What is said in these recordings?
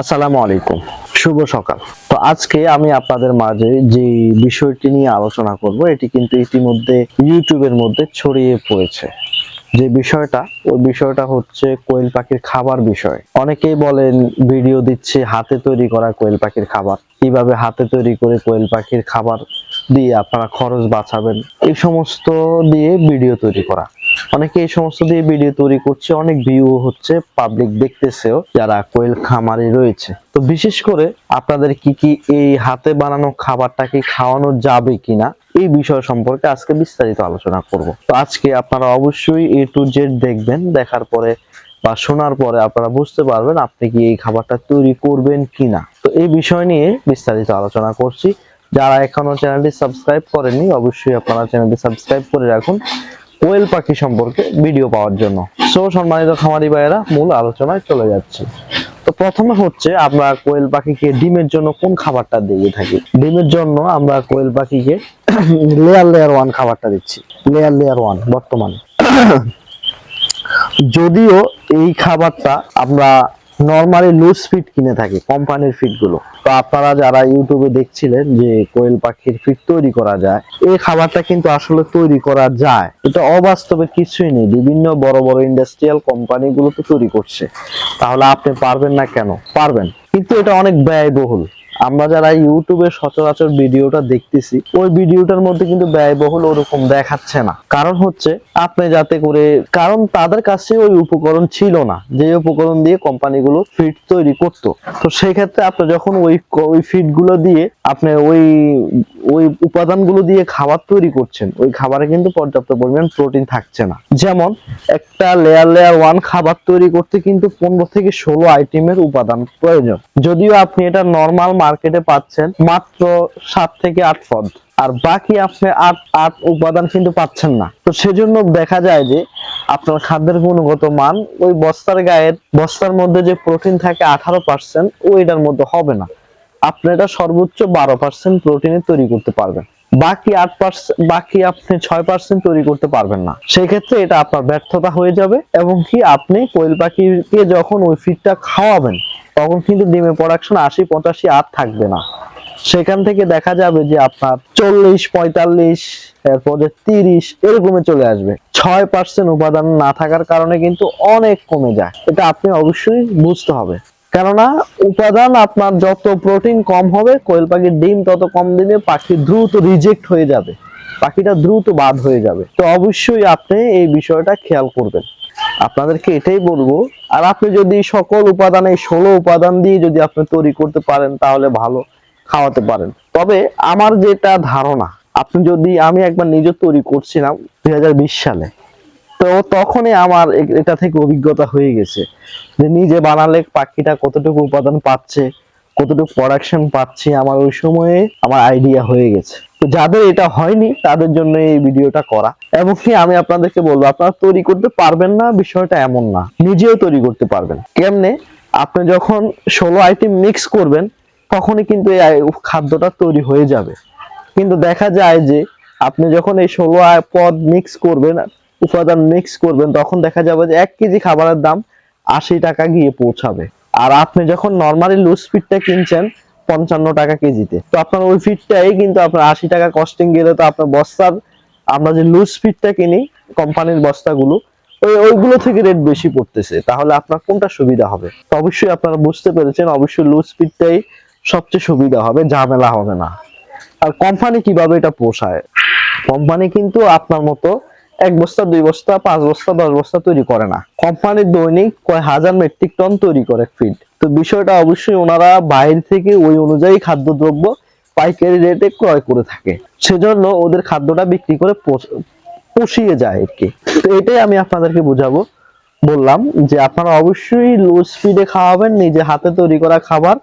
আসসালামু আলাইকুম, শুভ সকাল। তো আজকে আমি আপনাদের মাঝে যে বিষয়টি নিয়ে আলোচনা করব, এটি কিন্তু ইতিমধ্যে ইউটিউবের মধ্যে ছড়িয়ে পড়েছে। যে বিষয়টা, ওই বিষয়টা হচ্ছে কোয়েল পাখির খাবার বিষয়। অনেকেই বলেন ভিডিও দিচ্ছে হাতে তৈরি করা কোয়েল পাখির খাবার, কিভাবে হাতে তৈরি করে কোয়েল পাখির খাবার দিয়ে আপনারা খরচ বাঁচাবেন, এই সমস্ত দিয়ে ভিডিও তৈরি করা। অনেকে এই সমস্ত দিয়ে ভিডিও তৈরি করছে, অনেক ভিউ হচ্ছে, পাবলিক দেখতেছেও যারা কোয়েল খামারি রয়েছে। তো বিশেষ করে আপনাদের কি কি এই হাতে বানানো খাবারটা কি খাওয়ানো যাবে কিনা, এই বিষয় সম্পর্কে আজকে বিস্তারিত আলোচনা করব। তো আজকে আপনারা অবশ্যই A to Z দেখবেন, দেখার পরে বা শোনার পরে আপনারা বুঝতে পারবেন আপনি কি এই খাবারটা তৈরি করবেন কিনা। তো এই বিষয় নিয়ে বিস্তারিত আলোচনা করছি। যারা এখনো চ্যানেলটি সাবস্ক্রাইব করেননি, অবশ্যই আপনারা চ্যানেলটি সাবস্ক্রাইব করে রাখুন কোয়েল পাখি সম্পর্কে ভিডিও পাওয়ার জন্য। সো সম্মানিত খামারি ভাইয়েরা, মূল আলোচনায় চলে যাচ্ছি। তো প্রথমে হচ্ছে, আমরা কোয়েল পাখিকে ডিমের জন্য কোন খাবারটা দিয়ে থাকি। ডিমের জন্য আমরা কোয়েল পাখিকে লেয়ার 1 খাবারটা দিচ্ছি, লেয়ার 1 বর্তমানে। যদিও এই খাবারটা আমরা নরমালি লুজ ফিড কিনে থাকি, কোম্পানির ফিড গুলো। তো আপনারা যারা ইউটিউবে দেখছিলেন যে কোয়েল পাখির ফিড তৈরি করা যায়, এই খাবারটা কিন্তু আসলে তৈরি করা যায়, এটা অবাস্তবে কিছুই নেই। বিভিন্ন বড় বড় ইন্ডাস্ট্রিয়াল কোম্পানি গুলো তো তৈরি করছে, তাহলে আপনি পারবেন না কেন? পারবেন, কিন্তু এটা অনেক ব্যয়বহুল। আমরা যারা ইউটিউবে সচরাচর ভিডিওটা দেখতেছি, ওই ভিডিওটার মধ্যে কিন্তু ব্যয়বহুল ওরকম দেখাচ্ছে না। কারণ হচ্ছে আপনি যাতে করে, কারণ তাদের কাছে ওই উপকরণ ছিল না যে উপকরণ দিয়ে কোম্পানিগুলো ফিড তৈরি করতো। তো সেই ক্ষেত্রে আপনি যখন ওই ফিড গুলো দিয়ে আপনি ওই ওই উপাদানগুলো দিয়ে খাবার তৈরি করছেন, ওই খাবারে কিন্তু পর্যাপ্ত পরিমাণ প্রোটিন থাকছে না। যেমন একটা লেয়ার 1 খাবার তৈরি করতে কিন্তু 15 থেকে 16 আইটেমের উপাদান প্রয়োজন, যদিও আপনি এটা নরমাল মার্কেটে পাচ্ছেন মাত্র 7 থেকে 8 পদ, আর বাকি আপনি 8 উপাদান কিন্তু পাচ্ছেন না। তো সেজন্য দেখা যায় যে আপনার খাদ্যের গুণগত মান ওই বস্তার মধ্যে যে প্রোটিন থাকে 18%, ওইটার মধ্যে হবে না। আপনি এটা সর্বোচ্চ 12% প্রোটিনে তৈরি করতে পারবেন, বাকি 8%, বাকি আপনি 6% তৈরি করতে পারবেন না। সেই ক্ষেত্রে এটা আপনার ব্যর্থতা হয়ে যাবে, এবং কি আপনি কোয়েল পাখিকে যখন ওই ফিডটা খাওয়াবেন, তখন কিন্তু ডিমের প্রোডাকশন 80-85 আর থাকবে না। সেখান থেকে দেখা যাবে যে আপনার 40-45, এরপরে 30 এরকমে চলে আসবে। 6% উপাদান না থাকার কারণে কিন্তু অনেক কমে যায়, এটা আপনি অবশ্যই বুঝতে হবে। কেননা উপাদান আপনার যত প্রোটিন কম হবে, কোয়েল পাখির ডিম তত কম দিবে, পাখি দ্রুত রিজেক্ট হয়ে যাবে, পাখিটা দ্রুত বাদ হয়ে যাবে। তো অবশ্যই আপনি এই বিষয়টা খেয়াল করবেন, আপনাদেরকে এটাই বলবো। আর আপনি যদি সকল উপাদান, এই 16 উপাদান দিয়ে যদি আপনি তৈরি করতে পারেন, তাহলে ভালো খাওয়াতে পারেন। তবে আমার যেটা ধারণা, আপনি যদি, আমি একবার নিজে তৈরি করছিলাম 2020 সালে, তো তখনই আমার এটা থেকে অভিজ্ঞতা হয়ে গেছে যে নিজে বানালে পাখিটা কতটুকু উপাদান পাচ্ছে, কতটুকু প্রোডাকশন পাচ্ছে, আমার ওই সময়ে আমার আইডিয়া হয়ে গেছে। তো যাদের এটা হয়নি তাদের জন্য এই ভিডিওটা করা। এবং কি আমি আপনাদেরকে বলবো, আপনারা তৈরি করতে পারবেন না বিষয়টা এমন না, নিজেও তৈরি করতে পারবেন। কেমনে? আপনি যখন 16 আইটেম মিক্স করবেন, তখনই কিন্তু এই খাদ্যটা তৈরি হয়ে যাবে। কিন্তু দেখা যায় যে আপনি যখন এই 16 পদ মিক্স করবেন, উপাদান মিক্স করবেন, তখন দেখা যাবে যে 1 কেজি খাবারের দাম 80 টাকা গিয়ে পৌঁছাবে। আর আপনি যখন নরমালি লুজ ফিডটা কিনছেন 55 টাকা কেজিতে, তো আপনার ওই ফিডটাই কিন্তু আপনার 80 টাকা কস্টিং গেলে, তো আপনার বস্তার, আমরা যে লুজ ফিডটা কিনি কোম্পানির বস্তাগুলো, ওইগুলো থেকে রেট বেশি পড়তেছে। তাহলে আপনার কোনটা সুবিধা হবে? তো অবশ্যই আপনারা বুঝতে পেরেছেন, অবশ্যই লুজ ফিডটাই সবচেয়ে সুবিধা হবে, ঝামেলা হবে না। আর কোম্পানি কিভাবে এটা পোষায়? কোম্পানি কিন্তু আপনার মতো 1 বস্তা 2 বস্তা 5 বস্তা 10 বস্তা তৈরি করে না, কোম্পানির দৈনিক কয় হাজার মেট্রিক টন তৈরি করে ফিড। তো বিষয়টা অবশ্যই ওনারা বাইরে থেকে ওই অনুযায়ী খাদ্যদ্রব্য পাইকারি রেটে ক্রয় করে থাকে, সেজন্য ওদের খাদ্যটা বিক্রি করে পুষিয়ে যায় আর কি। তো এটাই আমি আপনাদেরকে বুঝাবো, বললাম যে আপনারা অবশ্যই লুজ ফিডে খাওয়াবেন, নিজে হাতে তৈরি করা খাবার।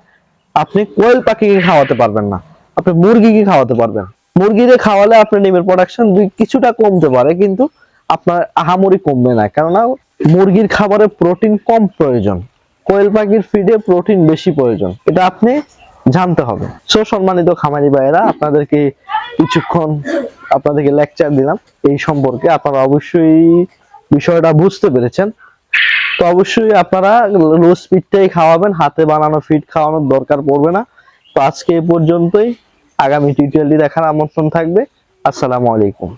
আপনি কোয়েল পাখিকে খাওয়াতে পারবেন না, আপনি মুরগিকে খাওয়াতে পারবেন। মুরগিরে খাওয়ালে আপনার ডিমের প্রোডাকশন কিছুটা কমতে পারে, কিন্তু আপনার আহামরি কমবে না, কেননা মুরগির খাবারে প্রোটিন কম প্রয়োজন, কোয়েল পাখির ফিডে প্রোটিন বেশি প্রয়োজন, এটা আপনি জানতে হবে। সো সম্মানিত খামারি ভাইয়েরা, আপনাদেরকে কিছুক্ষণ আপনাদেরকে লেকচার দিলাম এই সম্পর্কে, আপনারা অবশ্যই বিষয়টা বুঝতে পেরেছেন। তো অবশ্যই আপনারা লো স্পিডটাই খাওয়াবেন, হাতে বানানো ফিড খাওয়ানোর দরকার পড়বে না। তো আজকে এই পর্যন্তই, আগামী টিউটোরিয়ালটি দেখার আমন্ত্রণ থাকবে। আসসালামু আলাইকুম।